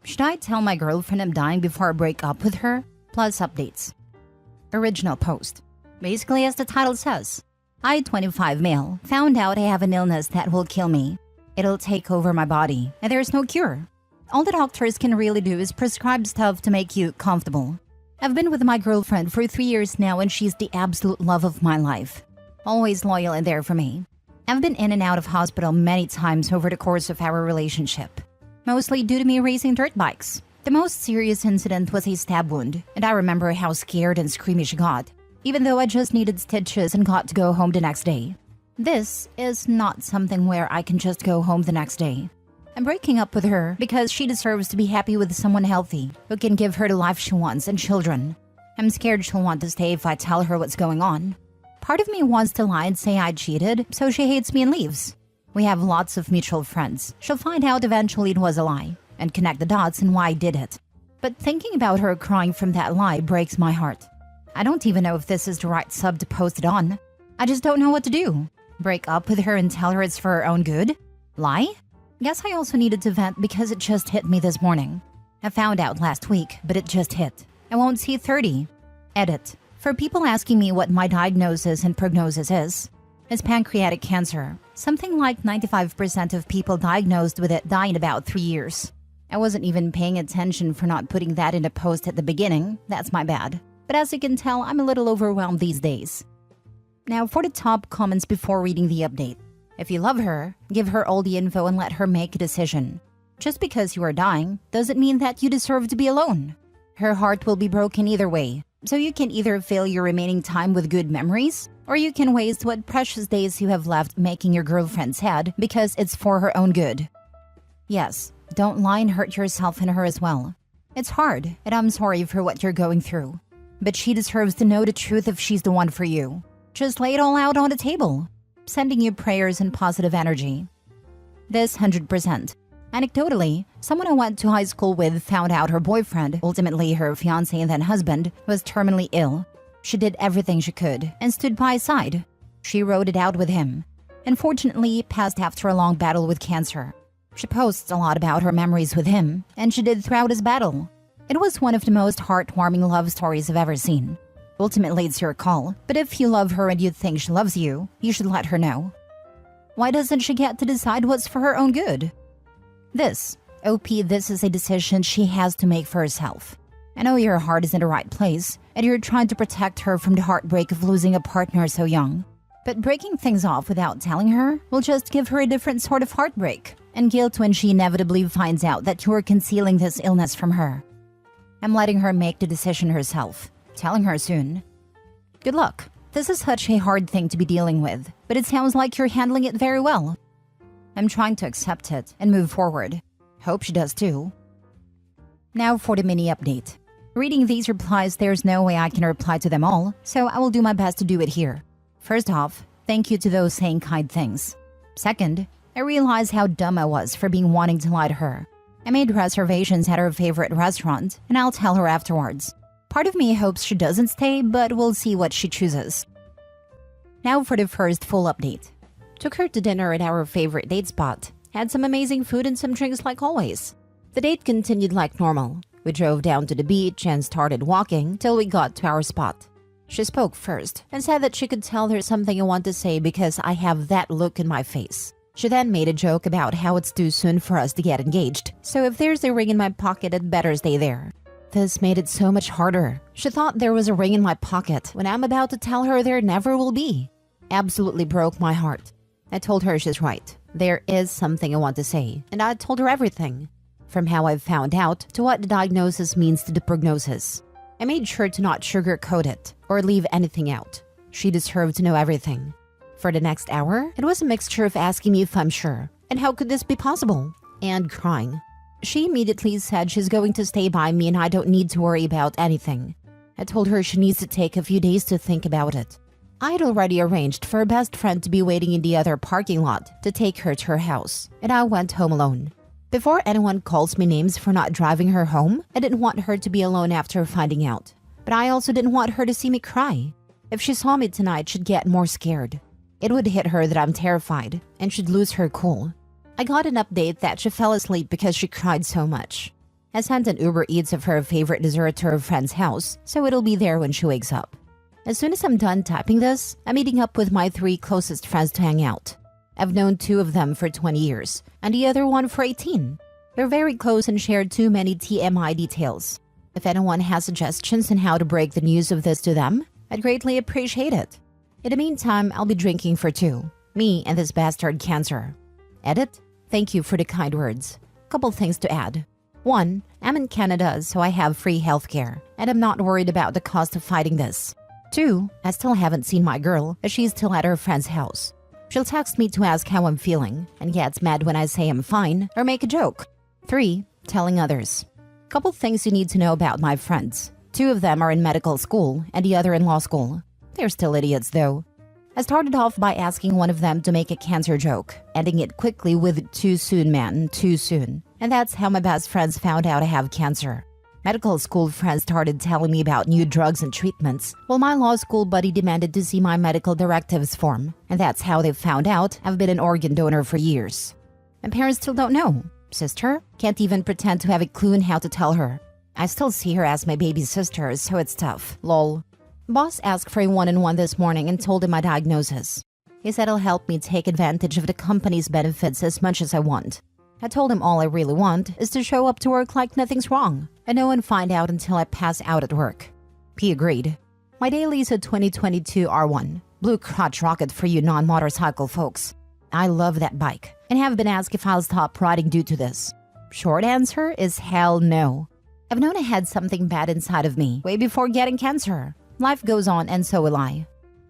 Should I tell my girlfriend I'm dying before I break up with her? Plus updates. Original post. Basically, as the title says, I, 25 male, found out I have an illness that will kill me. It'll take over my body, and there's no cure. All the doctors can really do is prescribe stuff to make you comfortable. I've been with my girlfriend for 3 years now, and she's the absolute love of my life. Always loyal and there for me. I've been in and out of hospital many times over the course of our relationship, mostly due to me racing dirt bikes. The most serious incident was a stab wound, and I remember how scared and screamy she got, even though I just needed stitches and got to go home the next day. This is not something where I can just go home the next day. I'm breaking up with her because she deserves to be happy with someone healthy who can give her the life she wants and children. I'm scared she'll want to stay if I tell her what's going on. Part of me wants to lie and say I cheated, so she hates me and leaves. We have lots of mutual friends. She'll find out eventually it was a lie and connect the dots and why I did it. But thinking about her crying from that lie breaks my heart. I don't even know if this is the right sub to post it on. I just don't know what to do. Break up with her and tell her it's for her own good? Lie? Guess I also needed to vent because it just hit me this morning. I found out last week, but it just hit. I won't see 30. Edit. For people asking me what my diagnosis and prognosis is, it's pancreatic cancer. Something like 95% of people diagnosed with it die in about 3 years. I wasn't even paying attention for not putting that in a post at the beginning. That's my bad. But as you can tell, I'm a little overwhelmed these days. Now for the top comments before reading the update. If you love her, give her all the info and let her make a decision. Just because you are dying doesn't mean that you deserve to be alone. Her heart will be broken either way. So you can either fill your remaining time with good memories, or you can waste what precious days you have left making your girlfriend sad because it's for her own good. Yes, don't lie and hurt yourself and her as well. It's hard, and I'm sorry for what you're going through. But she deserves to know the truth if she's the one for you. Just lay it all out on the table. Sending you prayers and positive energy. This 100%. Anecdotally, someone I went to high school with found out her boyfriend, ultimately her fiancé and then husband, was terminally ill. She did everything she could and stood by his side. She rode it out with him. Unfortunately, he passed after a long battle with cancer. She posts a lot about her memories with him, and she did throughout his battle. It was one of the most heartwarming love stories I've ever seen. Ultimately, it's your call, but if you love her and you think she loves you, you should let her know. Why doesn't she get to decide what's for her own good? This is a decision she has to make for herself. I know your heart is in the right place, and you're trying to protect her from the heartbreak of losing a partner so young. But breaking things off without telling her will just give her a different sort of heartbreak and guilt when she inevitably finds out that you are concealing this illness from her. I'm letting her make the decision herself, telling her soon. Good luck. This is such a hard thing to be dealing with, but it sounds like you're handling it very well. I'm trying to accept it and move forward. Hope she does too. Now for the mini update. Reading these replies, there's no way I can reply to them all, so I will do my best to do it here. First off, thank you to those saying kind things. Second, I realize how dumb I was for being wanting to lie to her. I made reservations at her favorite restaurant, and I'll tell her afterwards. Part of me hopes she doesn't stay, but we'll see what she chooses. Now for the first full update. Took her to dinner at our favorite date spot. Had some amazing food and some drinks like always. The date continued like normal. We drove down to the beach and started walking till we got to our spot. She spoke first and said that she could tell there's something I want to say because I have that look in my face. She then made a joke about how it's too soon for us to get engaged, so if there's a ring in my pocket, it better stay there. This made it so much harder. She thought there was a ring in my pocket when I'm about to tell her there never will be. Absolutely broke my heart. I told her she's right. There is something I want to say, and I told her everything. From how I've found out to what the diagnosis means to the prognosis. I made sure to not sugarcoat it or leave anything out. She deserved to know everything. For the next hour, it was a mixture of asking me if I'm sure, and how could this be possible, and crying. She immediately said she's going to stay by me and I don't need to worry about anything. I told her she needs to take a few days to think about it. I had already arranged for her best friend to be waiting in the other parking lot to take her to her house, and I went home alone. Before anyone calls me names for not driving her home, I didn't want her to be alone after finding out. But I also didn't want her to see me cry. If she saw me tonight, she'd get more scared. It would hit her that I'm terrified, and she'd lose her cool. I got an update that she fell asleep because she cried so much. I sent an Uber Eats of her favorite dessert to her friend's house, so it'll be there when she wakes up. As soon as I'm done typing this, I'm meeting up with my 3 closest friends to hang out. I've known 2 of them for 20 years, and the other one for 18. They're very close and share too many TMI details. If anyone has suggestions on how to break the news of this to them, I'd greatly appreciate it. In the meantime, I'll be drinking for 2. Me and this bastard cancer. Edit? Thank you for the kind words. Couple things to add. 1. I'm in Canada, so I have free healthcare, and I'm not worried about the cost of fighting this. 2. I still haven't seen my girl, as she's still at her friend's house. She'll text me to ask how I'm feeling, and gets mad when I say I'm fine or make a joke. 3. Telling others. Couple things you need to know about my friends. 2 of them are in medical school, and the other in law school. They're still idiots, though. I started off by asking one of them to make a cancer joke, ending it quickly with "too soon, man, too soon." And that's how my best friends found out I have cancer. Medical school friends started telling me about new drugs and treatments, while my law school buddy demanded to see my medical directives form, and that's how they found out I've been an organ donor for years. My parents still don't know. Sister? Can't even pretend to have a clue on how to tell her. I still see her as my baby sister, so it's tough. Lol. Boss asked for a one-on-one this morning and told him my diagnosis. He said he'll help me take advantage of the company's benefits as much as I want. I told him all I really want is to show up to work like nothing's wrong, and no one find out until I pass out at work. He agreed. My daily is a 2022 R1, blue crotch rocket for you non-motorcycle folks. I love that bike, and have been asked if I'll stop riding due to this. Short answer is hell no. I've known I had something bad inside of me way before getting cancer. Life goes on, and so will I.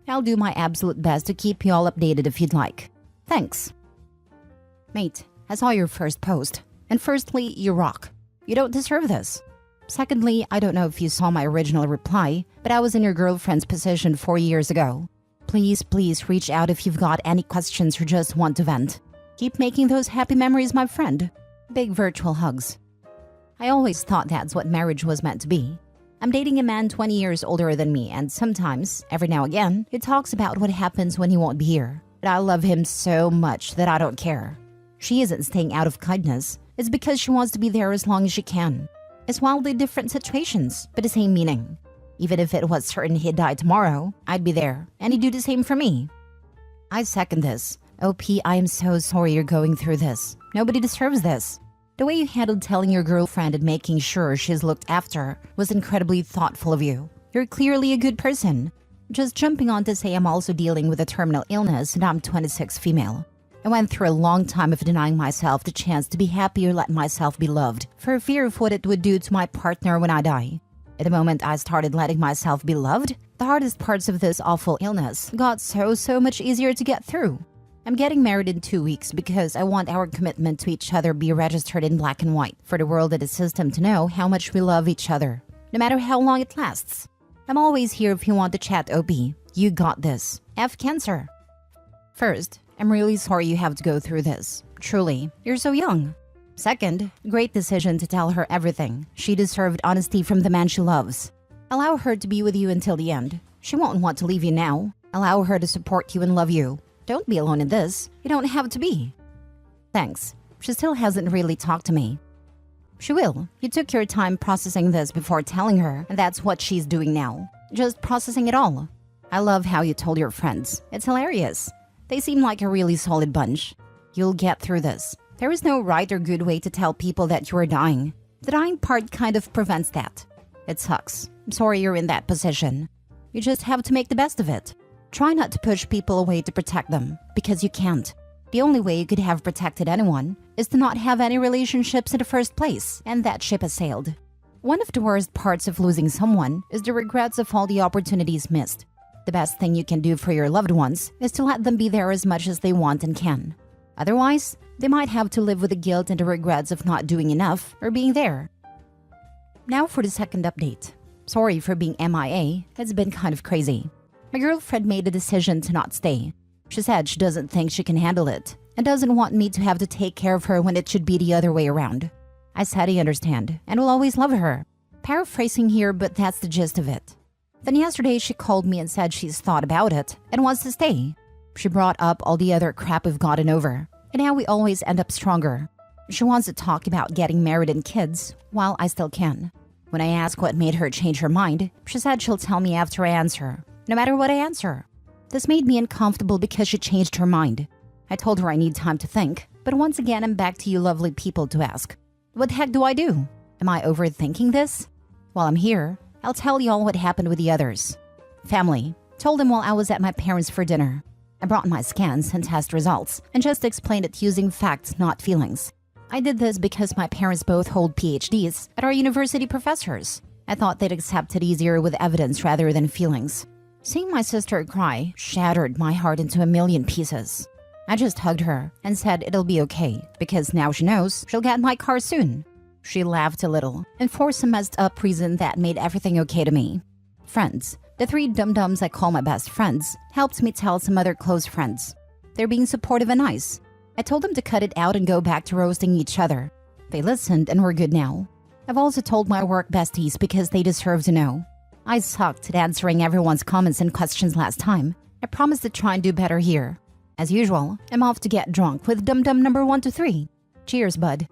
I'll do my absolute best to keep you all updated if you'd like. Thanks. Mate, I saw your first post, and firstly, you rock. You don't deserve this. Secondly, I don't know if you saw my original reply, but I was in your girlfriend's position 4 years ago. Please reach out if you've got any questions or just want to vent. Keep making those happy memories, my friend. Big virtual hugs. I always thought that's what marriage was meant to be. I'm dating a man 20 years older than me, and sometimes, every now and again, he talks about what happens when he won't be here. But I love him so much that I don't care. She isn't staying out of kindness. It's because she wants to be there as long as she can. It's wildly different situations, but the same meaning. Even if it was certain he'd die tomorrow, I'd be there, and he'd do the same for me. I second this. OP, I am so sorry you're going through this. Nobody deserves this. The way you handled telling your girlfriend and making sure she's looked after was incredibly thoughtful of you. You're clearly a good person. Just jumping on to say I'm also dealing with a terminal illness and I'm 26 female. I went through a long time of denying myself the chance to be happy or let myself be loved for fear of what it would do to my partner when I die. At the moment I started letting myself be loved, the hardest parts of this awful illness got so much easier to get through. I'm getting married in 2 weeks because I want our commitment to each other be registered in black and white for the world and the system to know how much we love each other, no matter how long it lasts. I'm always here if you want to chat, OP. You got this. F cancer. First, I'm really sorry you have to go through this. Truly, you're so young. Second, great decision to tell her everything. She deserved honesty from the man she loves. Allow her to be with you until the end. She won't want to leave you now. Allow her to support you and love you. Don't be alone in this. You don't have to be. Thanks. She still hasn't really talked to me. She will. You took your time processing this before telling her, and that's what she's doing now. Just processing it all. I love how you told your friends. It's hilarious. They seem like a really solid bunch. You'll get through this. There is no right or good way to tell people that you are dying. The dying part kind of prevents that. It sucks. I'm sorry you're in that position. You just have to make the best of it. Try not to push people away to protect them, because you can't. The only way you could have protected anyone is to not have any relationships in the first place, and that ship has sailed. One of the worst parts of losing someone is the regrets of all the opportunities missed. The best thing you can do for your loved ones is to let them be there as much as they want and can. Otherwise, they might have to live with the guilt and the regrets of not doing enough or being there. Now for the second update. Sorry for being MIA, it's been kind of crazy. My girlfriend made a decision to not stay. She said she doesn't think she can handle it and doesn't want me to have to take care of her when it should be the other way around. I said I understand and will always love her. Paraphrasing here, but that's the gist of it. Then yesterday she called me and said she's thought about it and wants to stay. She brought up all the other crap we've gotten over and how we always end up stronger. She wants to talk about getting married and kids while I still can. When I ask what made her change her mind, she said she'll tell me after I answer, no matter what I answer. This made me uncomfortable because she changed her mind. I told her I need time to think, but once again I'm back to you lovely people to ask. What the heck do I do? Am I overthinking this? While I'm here, I'll tell y'all what happened with the others. Family. Told them while I was at my parents' for dinner. I brought my scans and test results and just explained it using facts, not feelings. I did this because my parents both hold PhDs and are university professors. I thought they'd accept it easier with evidence rather than feelings. Seeing my sister cry shattered my heart into a million pieces. I just hugged her and said it'll be okay because now she knows she'll get my car soon. She laughed a little and for some messed up reason that made everything okay to me. Friends, the 3 dum-dums I call my best friends, helped me tell some other close friends. They're being supportive and nice. I told them to cut it out and go back to roasting each other. They listened and we're good now. I've also told my work besties because they deserve to know. I sucked at answering everyone's comments and questions last time. I promise to try and do better here. As usual, I'm off to get drunk with dum-dum number 1 to 3. Cheers, bud.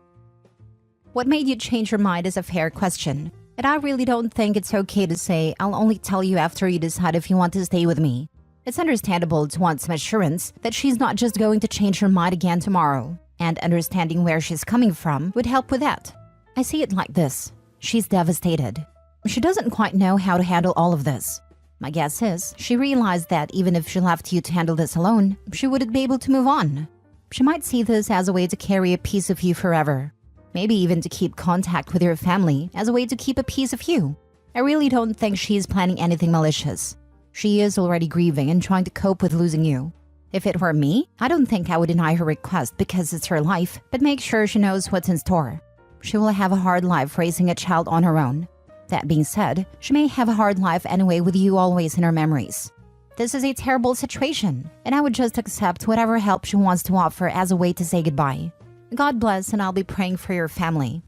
What made you change your mind is a fair question. And I really don't think it's okay to say I'll only tell you after you decide if you want to stay with me. It's understandable to want some assurance that she's not just going to change her mind again tomorrow. And understanding where she's coming from would help with that. I see it like this. She's devastated. She doesn't quite know how to handle all of this. My guess is she realized that even if she left you to handle this alone, she wouldn't be able to move on. She might see this as a way to carry a piece of you forever. Maybe even to keep contact with your family as a way to keep a piece of you. I really don't think she's planning anything malicious. She is already grieving and trying to cope with losing you. If it were me, I don't think I would deny her request because it's her life, but make sure she knows what's in store. She will have a hard life raising a child on her own. That being said, she may have a hard life anyway with you always in her memories. This is a terrible situation, and I would just accept whatever help she wants to offer as a way to say goodbye. God bless, and I'll be praying for your family.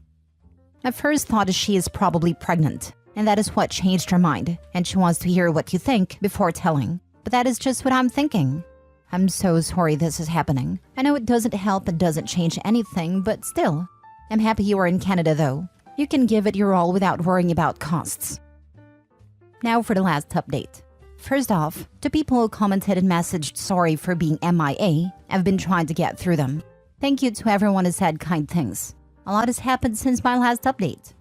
My first thought is she is probably pregnant, and that is what changed her mind, and she wants to hear what you think before telling. But that is just what I'm thinking. I'm so sorry this is happening. I know it doesn't help and doesn't change anything, but still. I'm happy you are in Canada though. You can give it your all without worrying about costs. Now for the last update. First off, to people who commented and messaged sorry for being MIA, I've been trying to get through them. Thank you to everyone who said kind things. A lot has happened since my last update.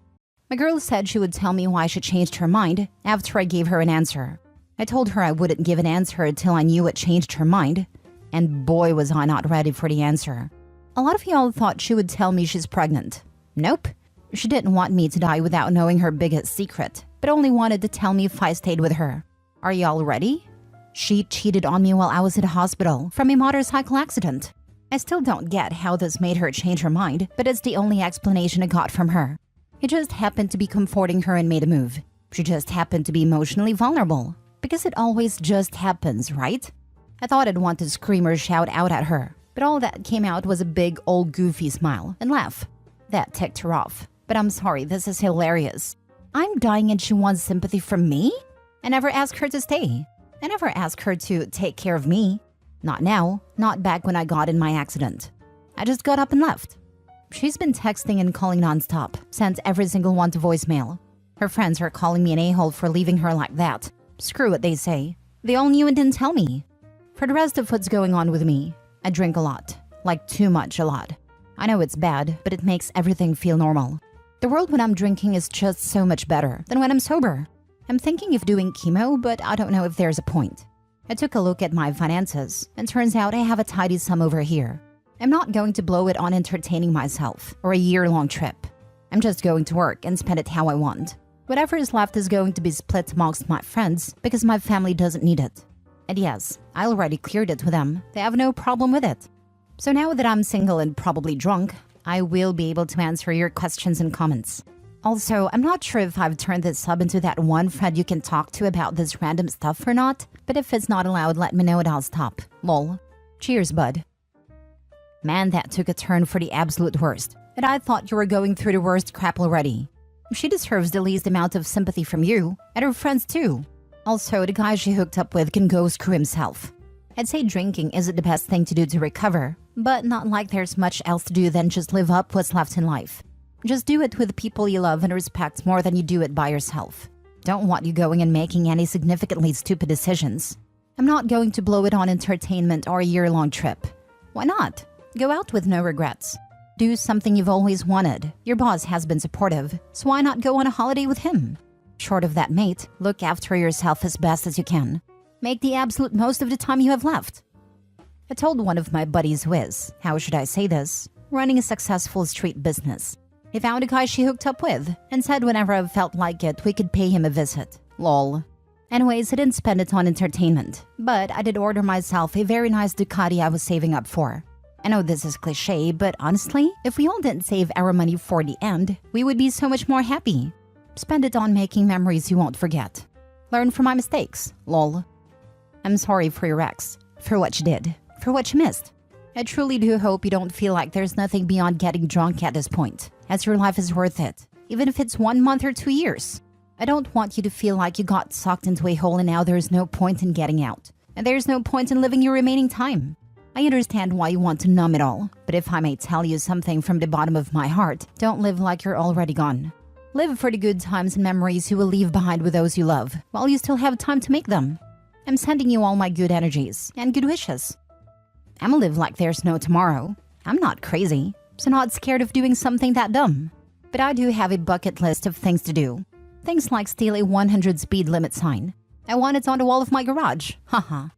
My girl said she would tell me why she changed her mind after I gave her an answer. I told her I wouldn't give an answer until I knew what changed her mind, and boy was I not ready for the answer. A lot of y'all thought she would tell me she's pregnant. Nope. She didn't want me to die without knowing her biggest secret, but only wanted to tell me if I stayed with her. Are y'all ready? She cheated on me while I was in the hospital from a motorcycle accident. I still don't get how this made her change her mind, but it's the only explanation I got from her. It just happened to be comforting her and made a move. She just happened to be emotionally vulnerable. Because it always just happens, right? I thought I'd want to scream or shout out at her, but all that came out was a big old goofy smile and laugh. That ticked her off. But I'm sorry, this is hilarious. I'm dying and she wants sympathy from me? I never asked her to stay. I never asked her to take care of me. Not now, not back when I got in my accident. I just got up and left. She's been texting and calling nonstop, sent every single one to voicemail. Her friends are calling me an a-hole for leaving her like that. Screw what they say. They all knew and didn't tell me. For the rest of what's going on with me, I drink a lot. Like too much a lot. I know it's bad, but it makes everything feel normal. The world when I'm drinking is just so much better than when I'm sober. I'm thinking of doing chemo, but I don't know if there's a point. I took a look at my finances, and turns out I have a tidy sum over here. I'm not going to blow it on entertaining myself or a year-long trip. I'm just going to work and spend it how I want. Whatever is left is going to be split amongst my friends because my family doesn't need it. And yes, I already cleared it with them. They have no problem with it. So now that I'm single and probably drunk, I will be able to answer your questions and comments. Also, I'm not sure if I've turned this sub into that one friend you can talk to about this random stuff or not, but if it's not allowed, let me know and I'll stop. Lol. Cheers, bud. Man, that took a turn for the absolute worst. And I thought you were going through the worst crap already. She deserves the least amount of sympathy from you, and her friends too. Also, the guy she hooked up with can go screw himself. I'd say drinking isn't the best thing to do to recover, But not like there's much else to do than just live up what's left in life. Just do it with the people you love and respect more than you do it by yourself. Don't want you going and making any significantly stupid decisions. I'm not going to blow it on entertainment or a year-long trip. Why not? Go out with no regrets. Do something you've always wanted. Your boss has been supportive, so why not go on a holiday with him? Short of that, mate, look after yourself as best as you can. Make the absolute most of the time you have left. I told one of my buddies who is, how should I say this, running a successful street business. He found a guy she hooked up with and said whenever I felt like it, we could pay him a visit. Lol. Anyways, I didn't spend it on entertainment, but I did order myself a very nice Ducati I was saving up for. I know this is cliche, but honestly, if we all didn't save our money for the end, we would be so much more happy. Spend it on making memories you won't forget. Learn from my mistakes. Lol. I'm sorry for your ex, for what you did, for what you missed. I truly do hope you don't feel like there's nothing beyond getting drunk at this point, as your life is worth it, even if it's 1 month or 2 years. I don't want you to feel like you got sucked into a hole and now there's no point in getting out. And there's no point in living your remaining time. I understand why you want to numb it all, but if I may tell you something from the bottom of my heart, don't live like you're already gone. Live for the good times and memories you will leave behind with those you love, while you still have time to make them. I'm sending you all my good energies and good wishes. I'ma live like there's no tomorrow. I'm not crazy, so not scared of doing something that dumb. But I do have a bucket list of things to do. Things like steal a 100 speed limit sign. I want it on the wall of my garage. Haha.